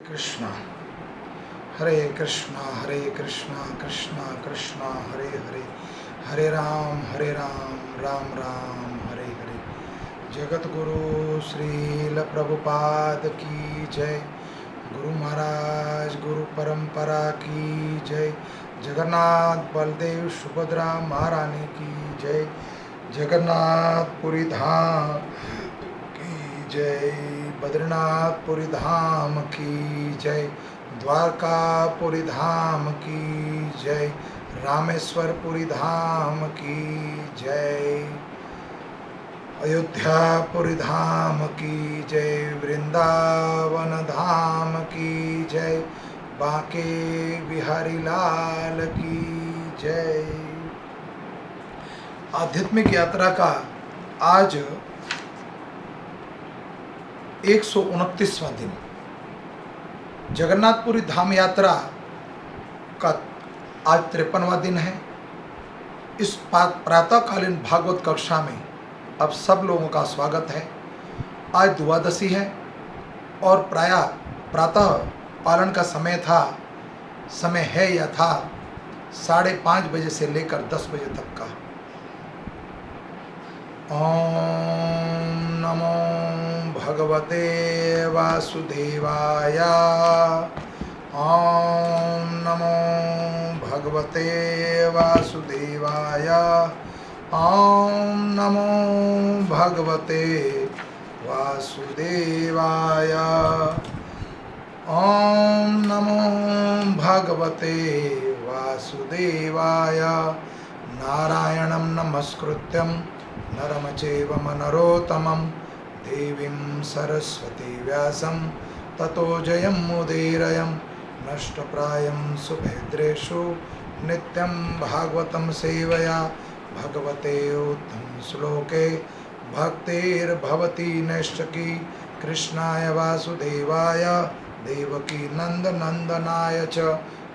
कृष्णा हरे कृष्णा कृष्णा कृष्णा हरे हरे, हरे राम राम राम हरे हरे। जगत गुरु श्रील प्रभुपाद की जय। गुरु महाराज गुरु परंपरा की जय। जगन्नाथ बलदेव सुभद्रा महारानी की जय। जगन्नाथपुरी धाम की जय। बद्रीनाथपुरी धाम की जय। द्वारकापुरी धाम की जय। रामेश्वरपुरी धाम की जय। अयोध्यापुरी धाम की जय। वृंदावन धाम की जय। बांके बिहारी लाल की जय। आध्यात्मिक यात्रा का आज 129वां दिन। जगन्नाथपुरी धाम यात्रा का आज 53वां दिन है। इस प्रातःकालीन भागवत कक्षा में अब सब लोगों का स्वागत है। आज द्वादशी है और प्रातः पालन का समय है या था 5:30 बजे से लेकर 10 बजे तक का। ओम नमो भगवते वासुदेवाय। ओम नमो भगवते वासुदेवाय। ओम नमो भगवते वासुदेवाय। ओम नमो भगवते वासुदेवाय। नारायणं नमस्कृत्यं नरं चैव नरोत्तमं देवीं सरस्वती व्यासं ततो जयमुदीरयं। नष्टप्रायं सुभद्रेषु नित्यं भागवतं सेवया। भगवते उत्तम श्लोके भक्तिर्भवति नैष्ठकी। कृष्णाय वासुदेवाय देवकी नंदनंदनाय च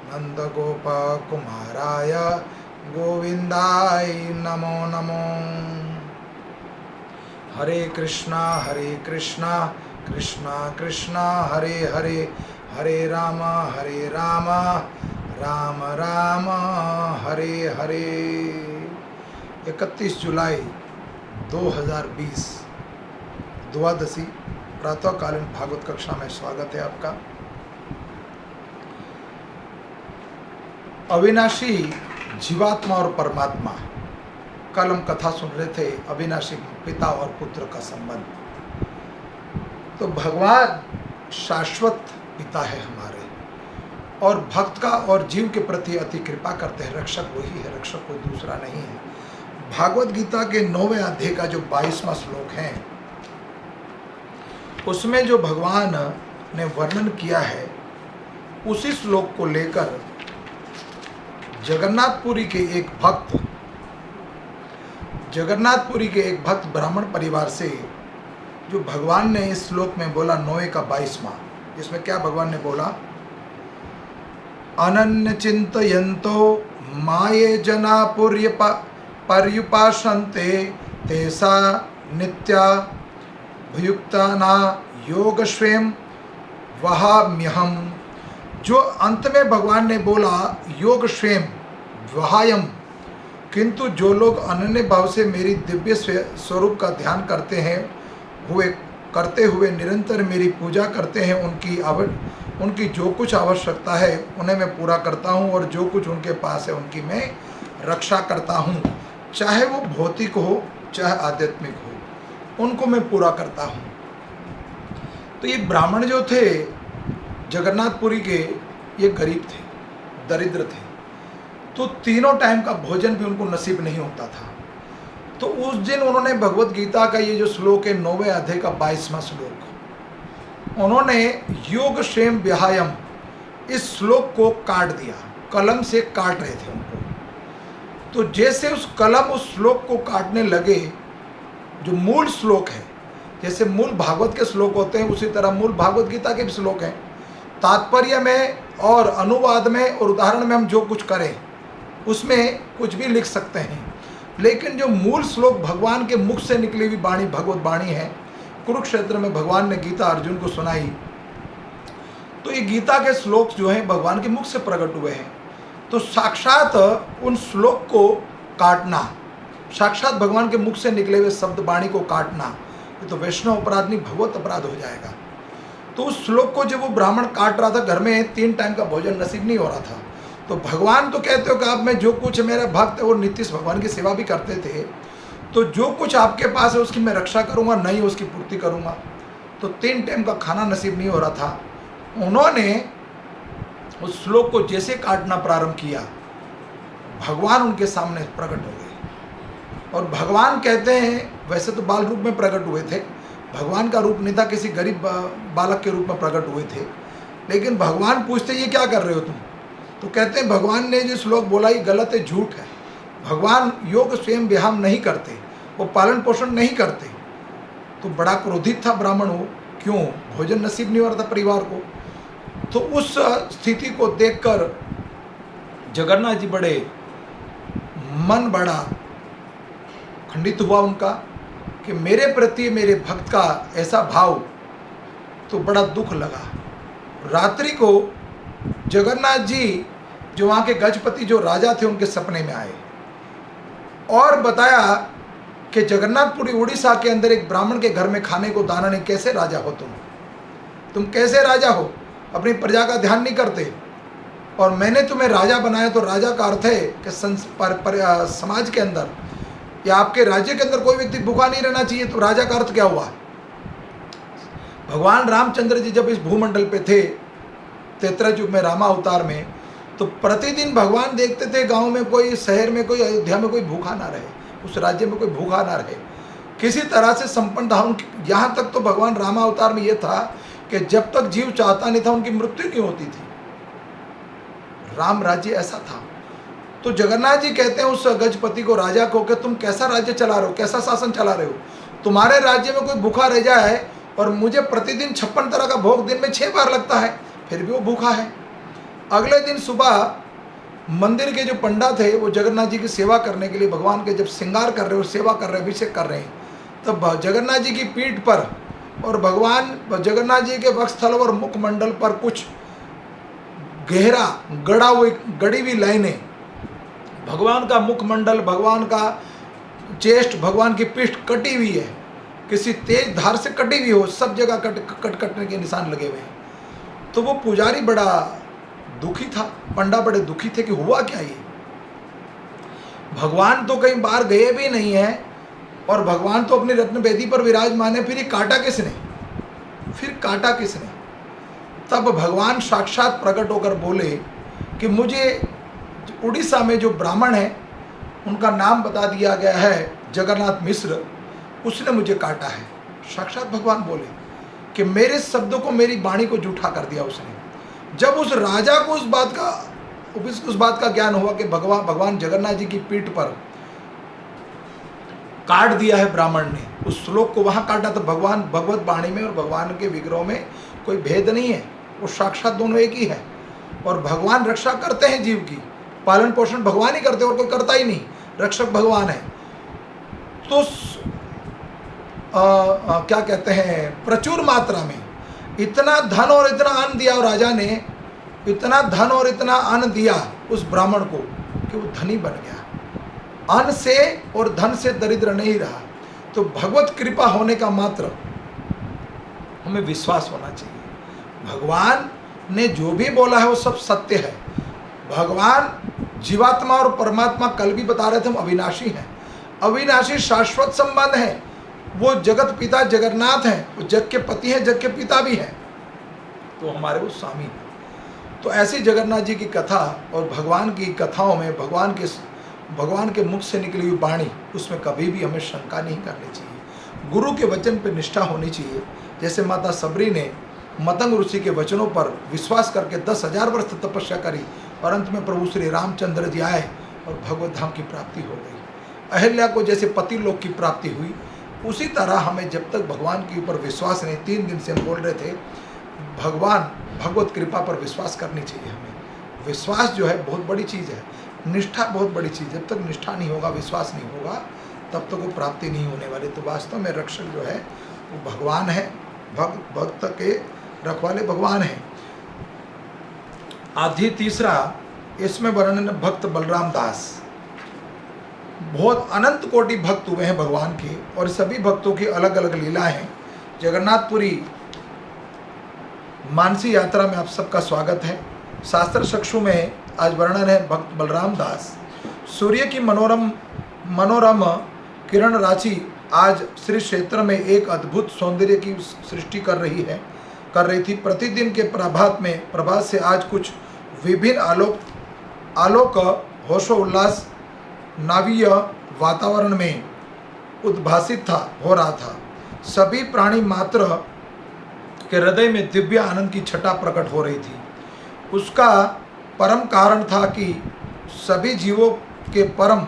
नंदगोपकुमाराय गोविंदाय नमो नमो। हरे कृष्णा कृष्णा कृष्णा हरे हरे, हरे राम राम राम हरे हरे। 31 जुलाई 2020 द्वादशी प्रातःकालीन भागवत कक्षा में स्वागत है आपका। अविनाशी जीवात्मा और परमात्मा, कल हम कथा सुन रहे थे अविनाशी पिता और पुत्र का संबंध। तो भगवान शाश्वत पिता है हमारे और भक्त का और जीव के प्रति अति कृपा करते हैं। रक्षक वही है, रक्षक कोई दूसरा नहीं है। भागवत गीता के 9वें अध्याय का जो 22वां श्लोक है उसमें जो भगवान ने वर्णन किया है उसी श्लोक को लेकर जगन्नाथपुरी के एक भक्त ब्राह्मण परिवार से जो भगवान ने इस श्लोक में बोला 9वें का 22वां, जिसमें क्या भगवान ने बोला, अनन्य चिंतयन्तो माये जना पर्युपासन्ते तेसा नित्या भयुक्ता ना योग स्वयं वहाम्यहम। जो अंत में भगवान ने बोला योग स्वयं वहायम, किंतु जो लोग अनन्य भाव से मेरी दिव्य स्वरूप का ध्यान करते हुए निरंतर मेरी पूजा करते हैं, उनकी जो कुछ आवश्यकता है उन्हें मैं पूरा करता हूँ और जो कुछ उनके पास है उनकी मैं रक्षा करता हूँ। चाहे वो भौतिक हो चाहे आध्यात्मिक हो, उनको मैं पूरा करता हूँ। तो ये ब्राह्मण जो थे जगन्नाथपुरी के, ये गरीब थे, दरिद्र थे, तो तीनों टाइम का भोजन भी उनको नसीब नहीं होता था। तो उस दिन उन्होंने भगवत गीता का ये जो श्लोक है 9वें अध्याय का 22वां श्लोक, उन्होंने योग क्षेम व्यायाम इस श्लोक को काट दिया, कलम से काट रहे थे उनको। तो जैसे उस कलम उस श्लोक को काटने लगे, जो मूल श्लोक है, जैसे मूल भागवत के श्लोक होते हैं उसी तरह मूल भागवत गीता के भी श्लोक हैं। तात्पर्य में और अनुवाद में और उदाहरण में हम जो कुछ करें उसमें कुछ भी लिख सकते हैं, लेकिन जो मूल श्लोक भगवान के मुख से निकली हुई वाणी भगवत वाणी है, कुरुक्षेत्र में भगवान ने गीता अर्जुन को सुनाई तो ये गीता के श्लोक जो हैं भगवान के मुख से प्रकट हुए हैं। तो साक्षात उन श्लोक को काटना, साक्षात भगवान के मुख से निकले हुए शब्द वाणी को काटना, ये तो वैष्णव अपराध नहीं भगवत अपराध हो जाएगा। तो उस श्लोक को जब वो ब्राह्मण काट रहा था, घर में 3 टाइम का भोजन नसीब नहीं हो रहा था, तो भगवान तो कहते हो कि आप में जो कुछ मेरा भक्त है वो नित्य भगवान की सेवा भी करते थे, तो जो कुछ आपके पास है उसकी मैं रक्षा करूँगा, नहीं उसकी पूर्ति करूँगा। तो 3 टाइम का खाना नसीब नहीं हो रहा था। उन्होंने उस श्लोक को जैसे काटना प्रारंभ किया, भगवान उनके सामने प्रकट हो गए। और भगवान कहते हैं, वैसे तो बाल रूप में प्रकट हुए थे, भगवान का रूप नहीं था, किसी गरीब बालक के रूप में प्रकट हुए थे। लेकिन भगवान पूछते ये क्या कर रहे हो तुम? तो कहते हैं भगवान ने जो श्लोक बोला ये गलत है, झूठ है। भगवान योग स्वयं व्यायाम नहीं करते, वो पालन पोषण नहीं करते। तो बड़ा क्रोधित था ब्राह्मण वो, क्यों? भोजन नसीब नहीं हो रहा था परिवार को। तो उस स्थिति को देखकर जगन्नाथ जी बड़े मन बड़ा खंडित हुआ उनका कि मेरे प्रति मेरे भक्त का ऐसा भाव, तो बड़ा दुख लगा। रात्रि को जगन्नाथ जी जो वहाँ के गजपति जो राजा थे उनके सपने में आए और बताया कि जगन्नाथपुरी उड़ीसा के अंदर एक ब्राह्मण के घर में खाने को दाना नहीं, कैसे राजा हो तुम कैसे राजा हो? अपनी प्रजा का ध्यान नहीं करते। और मैंने तुम्हें राजा बनाया, तो राजा का अर्थ है कि समाज के अंदर या आपके राज्य के अंदर कोई व्यक्ति भूखा नहीं रहना चाहिए। तो राजा का अर्थ क्या हुआ? भगवान रामचंद्र जी जब इस भूमंडल पे थे त्रेता युग में, रामा अवतार में, तो प्रतिदिन भगवान देखते थे गांव में कोई, शहर में कोई, अयोध्या में कोई भूखा ना रहे, उस राज्य में कोई भूखा ना रहे, किसी तरह से संपन्न था। यहाँ तक तो भगवान रामा अवतार में ये था कि जब तक जीव चाहता नहीं था उनकी मृत्यु नहीं होती थी। राम राज्य ऐसा था। तो जगन्नाथ जी कहते हैं उस गजपति को, राजा को, कि तुम कैसा राज्य चला रहे हो, कैसा शासन चला रहे हो? तुम्हारे राज्य में कोई भूखा रह जाए और मुझे प्रतिदिन 56 तरह का भोग दिन में 6 बार लगता है, फिर भी वो भूखा है। अगले दिन सुबह मंदिर के जो पंडा थे वो जगन्नाथ जी की सेवा करने के लिए भगवान के जब श्रृंगार कर रहे हो, सेवा कर रहे, अभिषेक कर रहे हैं, तब जगन्नाथ जी की पीठ पर और भगवान जगन्नाथ जी के वक्षस्थल और मुखमंडल पर कुछ गहरा गड़ी हुई लाइनें, भगवान का मुखमंडल, भगवान का चेस्ट, भगवान की पृष्ठ कटी हुई है, किसी तेज धार से कटी हुई हो, सब जगह कटने के निशान लगे हुए हैं। तो वो पुजारी बड़ा दुखी था, पंडा बड़े दुखी थे कि हुआ क्या ये? भगवान तो कहीं बाहर गए भी नहीं है और भगवान तो अपनी रत्न वेदी पर विराजमान है, फिर ये काटा किसने? तब भगवान साक्षात प्रकट होकर बोले कि मुझे उड़ीसा में जो ब्राह्मण है उनका नाम बता दिया गया है जगन्नाथ मिश्र, उसने मुझे काटा है। साक्षात भगवान बोले कि मेरे शब्दों को, मेरी वाणी को झूठा कर दिया उसने। जब उस राजा को उस बात का ज्ञान हुआ कि भगवान जगन्नाथ जी की पीठ पर काट दिया है ब्राह्मण ने, उस श्लोक को वहाँ काटा, तो भगवान भगवत वाणी में और भगवान के विग्रह में कोई भेद नहीं है, वो साक्षात दोनों एक ही है। और भगवान रक्षा करते हैं जीव की, पालन पोषण भगवान ही करते और कोई करता ही नहीं, रक्षक भगवान है। तो क्या कहते हैं, प्रचुर मात्रा में इतना धन और इतना अन्न दिया, और राजा ने इतना धन और इतना अन्न दिया उस ब्राह्मण को कि वो धनी बन गया। अन्न से और धन से दरिद्र नहीं रहा। तो भगवत कृपा होने का मात्र हमें विश्वास होना चाहिए। भगवान ने जो भी बोला है वो सब सत्य है। भगवान जीवात्मा और परमात्मा, कल भी बता रहे थे, हम अविनाशी हैं, अविनाशी शाश्वत संबंध है। वो जगत पिता जगन्नाथ हैं, वो जग के पति हैं, जग के पिता भी हैं, तो हमारे वो स्वामी हैं। तो ऐसी जगन्नाथ जी की कथा और भगवान की कथाओं में भगवान के मुख से निकली हुई वाणी, उसमें कभी भी हमें शंका नहीं करनी चाहिए। गुरु के वचन पर निष्ठा होनी चाहिए। जैसे माता सबरी ने मतंग ऋषि के वचनों पर विश्वास करके 10,000 वर्ष तपस्या करी और अंत में प्रभु श्री रामचंद्र जी आए और भगवत धाम की प्राप्ति हो गई। अहिल्या को जैसे पति लोक की प्राप्ति हुई, उसी तरह हमें जब तक भगवान के ऊपर विश्वास नहीं, 3 दिन से हम बोल रहे थे, भगवत कृपा पर विश्वास करनी चाहिए हमें। विश्वास जो है बहुत बड़ी चीज़ है, निष्ठा बहुत बड़ी चीज़। जब तक निष्ठा नहीं होगा, विश्वास नहीं होगा, तब तक वो प्राप्ति नहीं होने वाली। तो वास्तव में रक्षक जो है वो भगवान है, भक्त के रखवाले भगवान हैं। आदि तीसरा, इसमें वर्णन है भक्त बलराम दास। बहुत अनंत कोटि भक्त हुए हैं भगवान के, और सभी भक्तों की अलग अलग लीला है। जगन्नाथपुरी मानसी यात्रा में आप सबका स्वागत है। शास्त्र चक्षु में आज वर्णन है भक्त बलराम दास। सूर्य की मनोरम किरण राशि आज श्री क्षेत्र में एक अद्भुत सौंदर्य की सृष्टि कर रही थी। प्रतिदिन के प्रभात से आज कुछ विभिन्न आलोक होशोल्लास नावीय वातावरण में उद्भासित हो रहा था। सभी प्राणी मात्र के हृदय में दिव्य आनंद की छटा प्रकट हो रही थी। उसका परम कारण था कि सभी जीवों के परम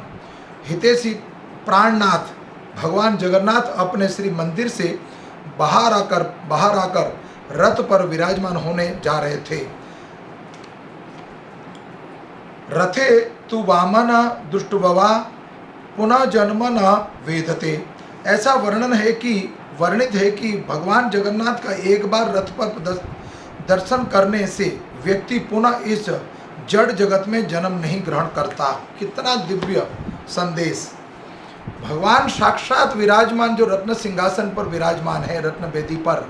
हितैषी प्राणनाथ भगवान जगन्नाथ अपने श्री मंदिर से बाहर आकर रथ पर विराजमान होने जा रहे थे। रथे तु वामन दुष्टभवा पुनः जन्म न वेदते। ऐसा वर्णित है कि भगवान जगन्नाथ का एक बार रथ पर दर्शन करने से व्यक्ति पुनः इस जड़ जगत में जन्म नहीं ग्रहण करता। कितना दिव्य संदेश। भगवान साक्षात विराजमान जो रत्न सिंहासन पर विराजमान है, रत्न वेदी पर,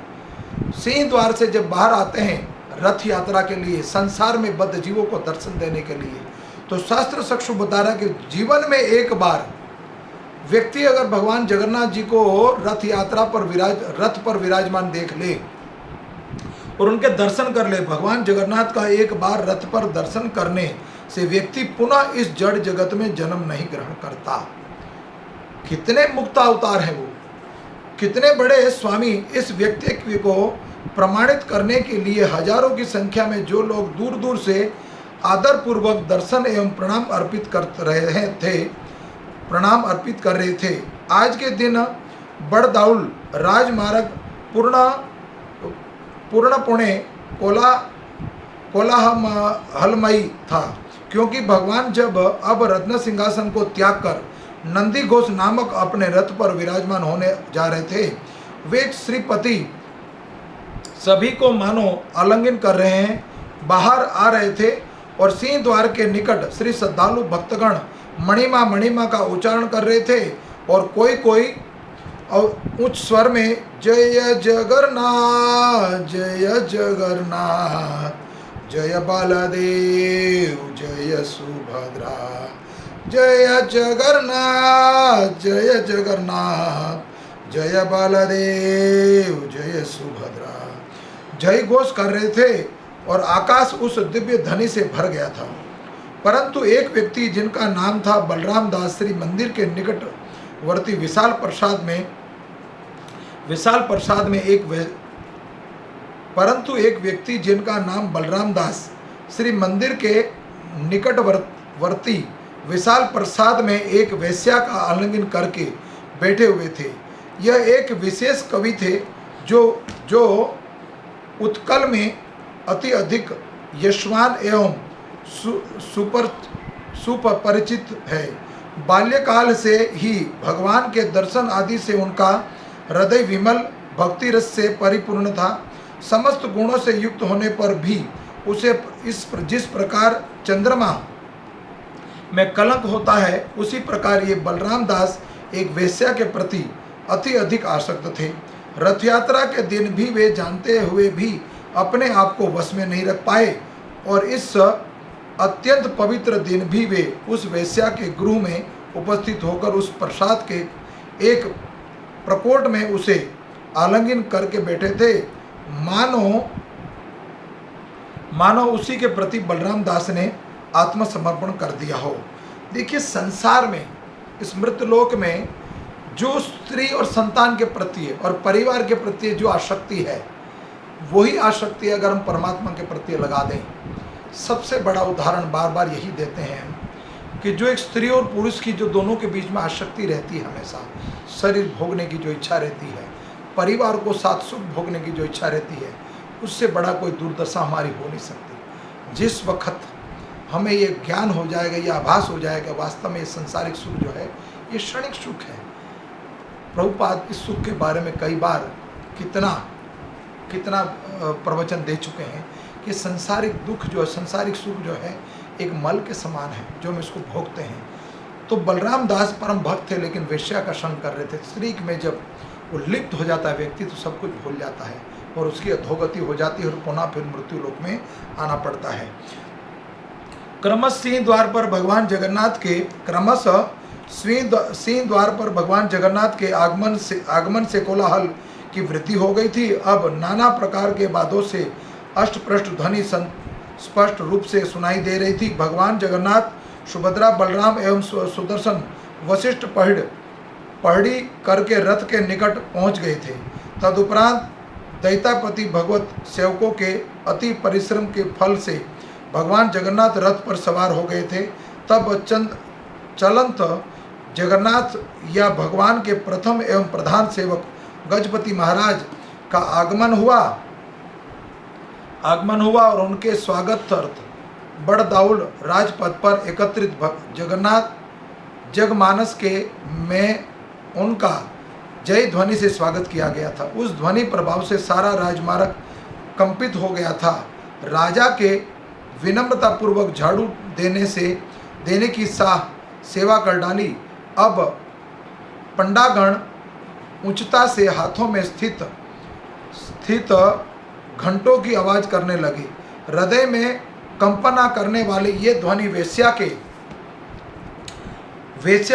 सिंह द्वार से जब बाहर आते हैं रथ यात्रा के लिए, संसार में बद्ध जीवों को दर्शन देने के लिए, तो शास्त्र चक्षु बता रहा है कि जीवन में एक बार व्यक्ति अगर भगवान जगन्नाथ जी को रथ पर विराजमान देख ले और उनके दर्शन कर ले, भगवान जगन्नाथ का एक बार रथ पर दर्शन करने से व्यक्ति पुनः इस जड़ जगत में जन्म नहीं ग्रहण करता। कितने मुक्त अवतार हैं वो, कितने बड़े स्वामी। इस व्यक्ति को प्रमाणित करने के लिए हजारों की संख्या में जो लोग दूर दूर से आदर पूर्वक दर्शन एवं प्रणाम अर्पित कर रहे थे। आज के दिन बड़दाउल राजमार्ग पूर्ण पुणे कोलाहलमयी था, क्योंकि भगवान जब अब रत्न सिंहासन को त्याग कर नंदी घोष नामक अपने रथ पर विराजमान होने जा रहे थे, वे श्रीपति सभी को मानो आलिंगन कर रहे हैं बाहर आ रहे थे, और सिंह द्वार के निकट श्री श्रद्धालु भक्तगण मणिमा का उच्चारण कर रहे थे, और कोई उच्च स्वर में जय जगन्नाथ जय जगन्नाथ, जय बालदेव जय सुभद्रा, जय जगन्नाथ जय जगन्नाथ, जय बालदेव जय सुभद्रा जय घोष कर रहे थे, और आकाश उस दिव्य ध्वनि से भर गया था। परंतु एक व्यक्ति जिनका नाम था बलराम दास श्री मंदिर के निकटवर्ती विशाल प्रसाद में एक व्यक्ति जिनका नाम बलराम दास श्री मंदिर के निकटवर्ती विशाल प्रसाद में एक वेश्या का आलिंगन करके बैठे हुए थे। यह एक विशेष कवि थे जो उत्कल में अति अधिक यशवान एवं सुपरिचित है। बाल्यकाल से ही भगवान के दर्शन आदि से उनका हृदय विमल भक्ति रस से परिपूर्ण था। समस्त गुणों से युक्त होने पर भी उसे जिस प्रकार चंद्रमा में कलंक होता है, उसी प्रकार ये बलराम दास एक वेश्या के प्रति अति अधिक आसक्त थे। रथ यात्रा के दिन भी वे जानते हुए भी अपने आप को वश में नहीं रख पाए, और इस अत्यंत पवित्र दिन भी वे उस वेश्या के गृह में उपस्थित होकर उस प्रसाद के एक प्रकोट में उसे आलिंगन करके बैठे थे, मानो उसी के प्रति बलराम दास ने आत्मसमर्पण कर दिया हो। देखिए, संसार में, इस मृतलोक में जो स्त्री और संतान के प्रति और परिवार के प्रति जो आसक्ति है, वही आसक्ति अगर हम परमात्मा के प्रति लगा दें, सबसे बड़ा उदाहरण बार बार यही देते हैं कि जो एक स्त्री और पुरुष की जो दोनों के बीच में आसक्ति रहती है, हमेशा शरीर भोगने की जो इच्छा रहती है, परिवार को साथ सुख भोगने की जो इच्छा रहती है, उससे बड़ा कोई दुर्दशा हमारी हो नहीं सकती। जिस वक्त हमें ये ज्ञान हो जाएगा, ये आभास हो जाएगा वास्तव में ये संसारिक सुख जो है ये क्षणिक सुख है। प्रभुपाद इस सुख के बारे में कई बार कितना प्रवचन दे चुके हैं ये सांसारिक दुख जो है, सांसारिक सुख जो है एक मल के समान है जो हम इसको भोगते हैं। तो बलराम दास परम भक्त थे, लेकिन वेश्या का संग कर रहे थे। स्त्री में जब वो लिप्त हो जाता है व्यक्ति तो सब कुछ भूल जाता है और उसकी अधोगति हो जाती है और पुनः फिर मृत्यु लोक में आना पड़ता है। क्रमश सिंह द्वार पर भगवान जगन्नाथ के आगमन से कोलाहल की वृद्धि हो गई थी। अब नाना प्रकार के वादों से अष्टपृष्ठ ध्वनि स्पष्ट रूप से सुनाई दे रही थी। भगवान जगन्नाथ, सुभद्रा, बलराम एवं सुदर्शन वशिष्ठ पहड़ी करके रथ के निकट पहुंच गए थे। तदुपरांत दैतापति भगवत सेवकों के अति परिश्रम के फल से भगवान जगन्नाथ रथ पर सवार हो गए थे। तब चलंत जगन्नाथ या भगवान के प्रथम एवं प्रधान सेवक गजपति महाराज का आगमन हुआ और उनके स्वागतार्थ बड़दाउल राजपथ पर एकत्रित जगन्नाथ जगमानस के में उनका जय ध्वनि से स्वागत किया गया था। उस ध्वनि प्रभाव से सारा राजमार्ग कंपित हो गया था। राजा के विनम्रतापूर्वक झाड़ू देने की सेवा कर डाली। अब पंडागण उच्चता से हाथों में स्थित घंटों की आवाज करने लगी। हृदय में कंपना करने वाली ये ध्वनि वेश्या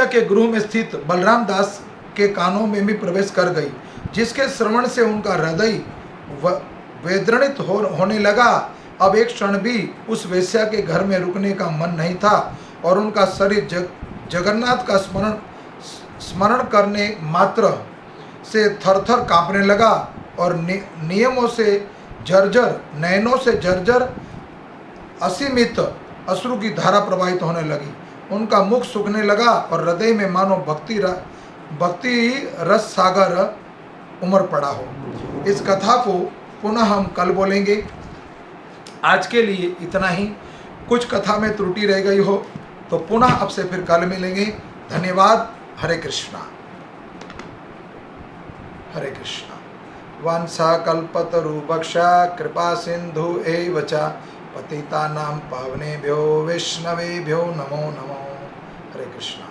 के गृह में स्थित बलराम दास के कानों में भी प्रवेश कर गई, जिसके श्रवण से उनका हृदय वेदनित होने लगा। अब एक क्षण भी उस वेश्या के घर में रुकने का मन नहीं था और उनका शरीर जगन्नाथ का स्मरण करने मात्र से थरथर कांपने लगा और नयनों से जर्जर असीमित अश्रु की धारा प्रवाहित होने लगी। उनका मुख सूखने लगा और हृदय में मानो भक्ति रस सागर उमड़ पड़ा हो। इस कथा को पुनः हम कल बोलेंगे। आज के लिए इतना ही। कुछ कथा में त्रुटि रह गई हो तो पुनः आपसे फिर कल मिलेंगे। धन्यवाद। हरे कृष्णा। हरे कृष्णा। वांछा कल्पतरुभक्षा कृपा सिंधु एव च पतितानां पावनेभ्यो वैष्णवेभ्यो नमो नमो। हरे कृष्णा।